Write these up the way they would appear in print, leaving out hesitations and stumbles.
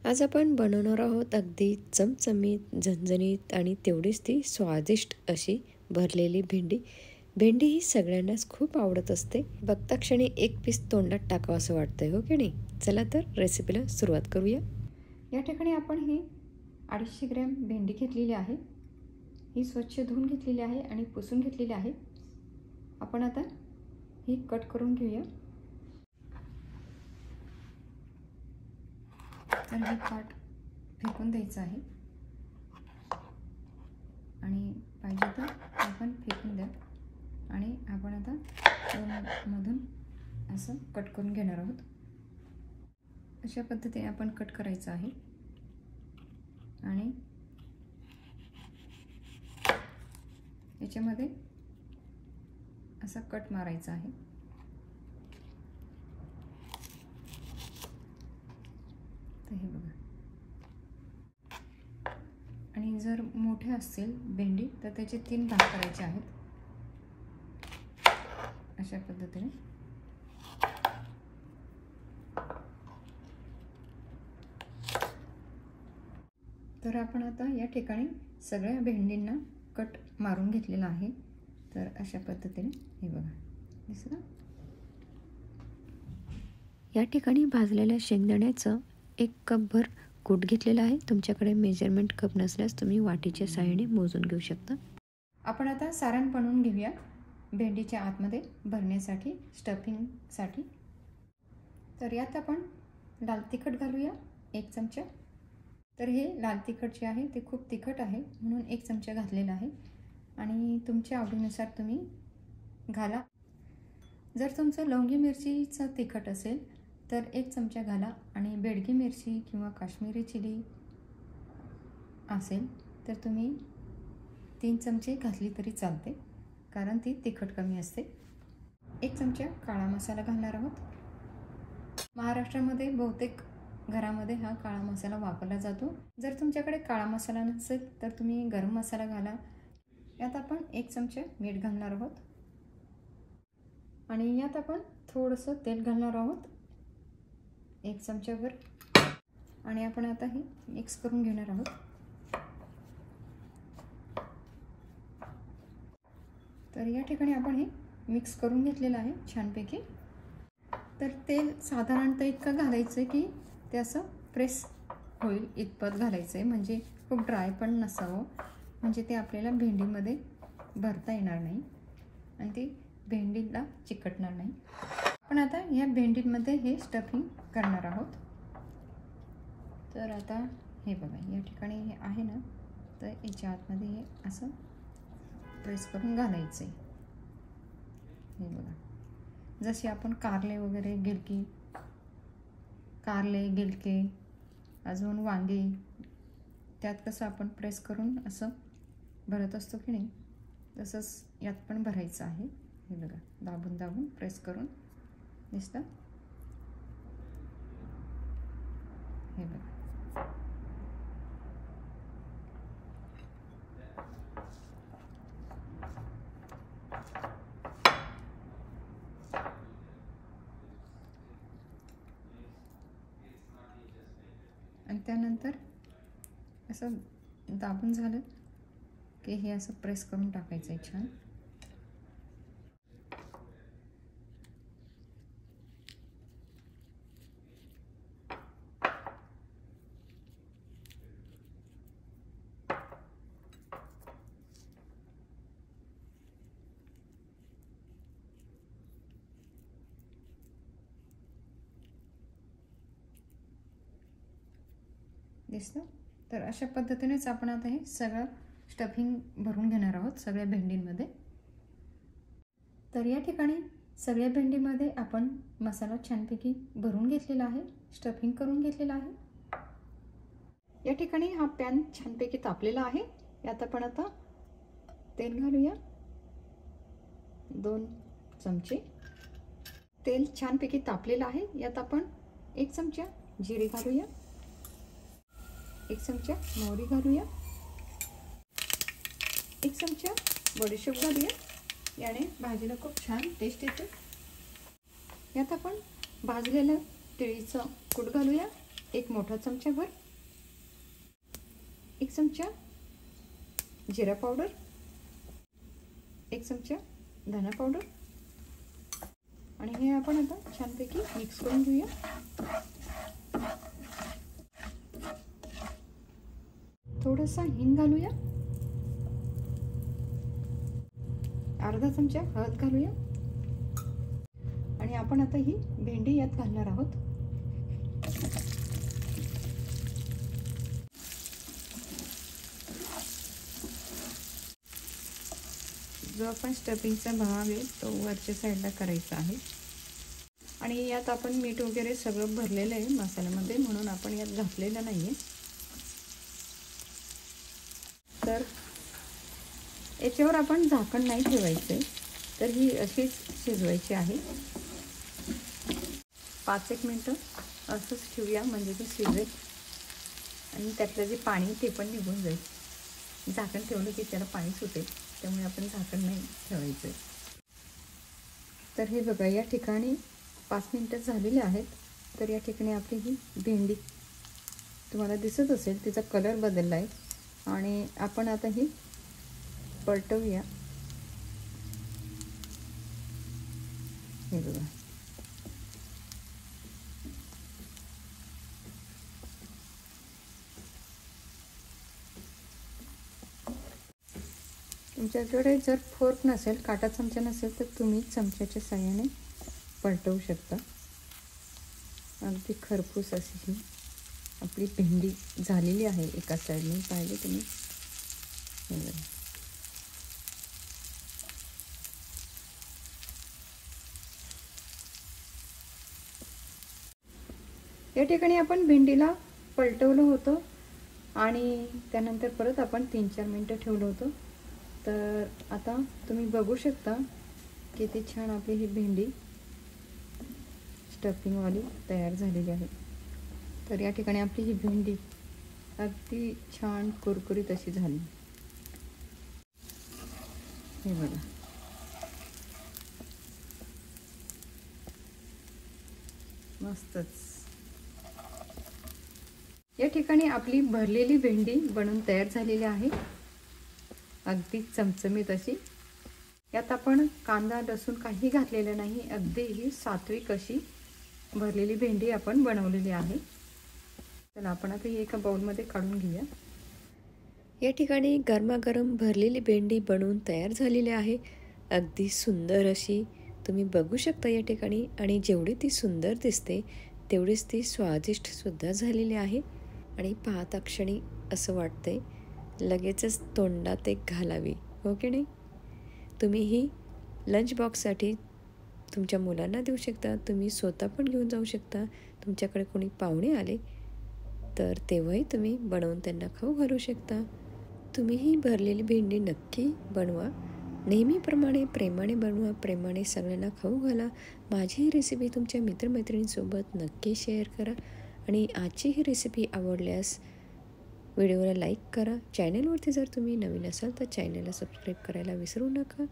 आज आपण बनवणार आहोत अगदी चमचमीत, झणझणीत आणि तेवढीच ती स्वादिष्ट अशी भरलेली भेंडी. भेंडी ही सगळ्यांनाच खूप आवडत असते. बघता क्षणी एक पीस तोंडात टाकावं असं वाटतंय, हो की नाही? चला तर रेसिपीला सुरुवात करूया. या ठिकाणी आपण ही 250 ग्रॅम भेंडी घेतलेली आहे. ही स्वच्छ धुवून घेतलेली आहे आणि पुसून घेतलेली आहे. आपण आता ही कट करून घेऊया. तर हे पाट फेकून द्यायचं आहे आणि पाहिजे तर आपण फेकून द्या. आणि आपण आता मधून असं कट करून घेणार आहोत. अशा पद्धतीने आपण कट करायचं आहे आणि याच्यामध्ये असा कट मारायचा आहे. तर हे बघा. आणि जर मोठे असतील भेंडी तर त्याचे 3 भाग करायचे आहेत. अशा पद्धतीने तर आपण आता या ठिकाणी सगळ्या भेंडींना कट मारून घेतलेला आहे. तर अशा पद्धतीने हे बघा दिसलं. या ठिकाणी भाजलेल्या शेंगदाण्याचं 1 कपभर कूट घेतलेला आहे. तुमच्याकडे मेजरमेंट कप नसल्यास तुम्ही वाटीच्या साहाय्याने मोजून घेऊ शकता. आपण आता सारण बनवून घेऊया भेंडीच्या आतमध्ये भरण्यासाठी, स्टफिंगसाठी. तर यात आपण लाल तिखट घालूया 1 चमचा. तर हे लाल तिखट जे आहे ते खूप तिखट आहे म्हणून 1 चमचा घातलेला आहे आणि तुमच्या आवडीनुसार तुम्ही घाला. जर तुमचं लवंगी मिरचीचं तिखट असेल तर 1 चमचा घाला आणि बेडगी मिरची किंवा काश्मीरी चिली असेल तर तुम्ही 3 चमचे घातली तरी चालते, कारण ती तिखट कमी असते. 1 चमचा काळा मसाला घालणार आहोत. महाराष्ट्रामध्ये बहुतेक घरामध्ये हा काळा मसाला वापरला जातो. जर तुमच्याकडे काळा मसाला नसेल तर तुम्ही गरम मसाला घाला. यात आपण 1 चमचा मीठ घालणार आहोत आणि यात आपण थोडंसं तेल घालणार आहोत 1 चमचाभर. आणि आपण आता हे मिक्स करून घेणार आहोत. तर या ठिकाणी आपण हे मिक्स करून घेतलेलं आहे छानपैकी. तर तेल साधारणतः इतकं घालायचं की ते असं प्रेस होईल इतपत घालायचं आहे, म्हणजे खूप ड्राय पण नसावं, म्हणजे ते आपल्याला भेंडीमध्ये भरता येणार नाही आणि ती भेंडीला चिकटणार नाही. आपण आता या भेंडीमध्ये हे स्टफिंग करणार आहोत. तर आता हे बघा या ठिकाणी हे आहे ना, तर याच्या आतमध्ये हे असं प्रेस करून घालायचं आहे. हे बघा जसे आपण कारले वगैरे कारले गिलके अजून वांगे त्यात कसं आपण प्रेस करून असं भरत असतो की नाही, तसंच यात पण भरायचं आहे. हे बघा दाबून दाबून प्रेस करून दिसतं. हे बघा आणि त्यानंतर असं दाबून झालं की हे असं प्रेस करून टाकायचं आहे छान. दिसतं. तर अशा पद्धतीनेच आपण आता हे सगळं स्टफिंग भरून घेणार आहोत सगळ्या भेंडींमध्ये. तर या ठिकाणी सगळ्या भेंडीमध्ये आपण मसाला छानपैकी भरून घेतलेला आहे, स्टफिंग करून घेतलेला आहे. या ठिकाणी हा पॅन छानपैकी तापलेला आहे. यात आपण आता तेल घालूया 2 चमचे. तेल छानपैकी तापलेलं आहे. यात आपण 1 चमचा जिरे घालूया, 1 चमचा मोहरी घालूया, 1 चमचा बडीशेप घालूया. याने भाजीला खूप छान टेस्ट येते. यात आपण भाजलेलं तिळीचं कूट घालूया एक मोठा चमचाभर, 1 चमचा जिरा पावडर, 1 चमचा धना पावडर आणि हे आपण आता छानपैकी मिक्स करून घेऊया. थोडासा हिंग घालूया, अर्धा चमचा हळद घालूया आणि आपण आता ही भेंडी यात घालणार आहोत. जो आपण स्टफिंगचा भाग आहे तो वरच्या साईडला करायचा आहे आणि यात आपण मीठ वगैरे सगळं भरलेलं आहे मसाल्यामध्ये, म्हणून आपण यात घातलेलं नाही आहे. तर याच्यावर आपण झाकण नाही ठेवायचं आहे, तर ही अशीच शिजवायची आहे. 5-1 मिनटं असंच ठेवूया, म्हणजे ती शिजेल आणि त्यातलं जे पाणी ते पण निघून जाईल. झाकण ठेवलं की त्याला पाणी सुटेल, त्यामुळे आपण झाकण नाही ठेवायचं आहे. तर हे बघा, या ठिकाणी 5 मिनटं झालेले आहेत. तर या ठिकाणी आपली ही भेंडी तुम्हाला दिसत असेल, तिचा कलर बदलला आहे आणि आपण आता ही पलटवूया. हे बघा, तुमच्याकडे जर फोर्क नसेल, काटा चमचा नसेल, तर तुम्ही चमच्याच्या साहाय्याने पलटवू शकता. अगदी खरपूस अशी ही आपली भेंडी झालेली आहे. एका साईडने पाहिजे तुम्ही. या ठिकाणी आपण भेंडीला पलटवलं होतं आणि त्यानंतर परत आपण 3-4 मिनटं ठेवलं होतं. तर आता तुम्ही बघू शकता किती छान आपली ही भेंडी स्टफिंगवाली तयार झालेली आहे. तर या ठिकाणी आपली ही भेंडी अगदी छान कुरकुरीत अशी झाली. हे बघा, मस्तच. या ठिकाणी आपली भरलेली भेंडी बनवून तयार झालेली आहे, अगदी चमचमीत अशी. यात आपण कांदा लसूण काही घातलेलं नाही, अगदी ही सात्विक अशी भरलेली भेंडी आपण बनवलेली आहे. चला आपण आता ही एका बाउलमध्ये काढून घेऊया. या ठिकाणी गरमागरम भरलेली भेंडी बनवून तयार झालेली आहे, अगदी सुंदर अशी. तुम्ही बघू शकता या ठिकाणी. आणि जेवढी ती सुंदर दिसते तेवढीच ती स्वादिष्टसुद्धा झालेली आहे. आणि पाहता क्षणी असं वाटतंय लगेचच तोंडात एक घालावी, हो की नाही. तुम्ही ही लंच बॉक्ससाठी तुमच्या मुलांना देऊ शकता, तुम्ही स्वतः पण घेऊन जाऊ शकता. तुमच्याकडे कोणी पाहुणे आले तर तेव्हाही तुम्ही बनवून त्यांना खाऊ घालू शकता. तुम्ही ही भरलेली भेंडी नक्की बनवा, नेहमीप्रमाणे प्रेमाने बनवा, प्रेमाने सगळ्यांना खाऊ घाला. माझी ही रेसिपी तुमच्या मित्रमैत्रिणींसोबत नक्की शेअर करा. आणि आजची ही रेसिपी आवडल्यास व्हिडिओला लाईक करा. चॅनलवरती जर तुम्ही नवीन असाल तर चॅनलला सबस्क्राईब करायला विसरू नका,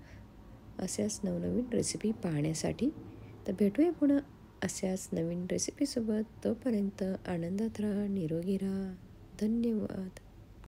अशाच नवनवीन रेसिपी पाहण्यासाठी. तर भेटूया पुन्हा अशाच नवीन रेसिपीसोबत. तोपर्यंत आनंदात राहा, निरोगी राहा. धन्यवाद.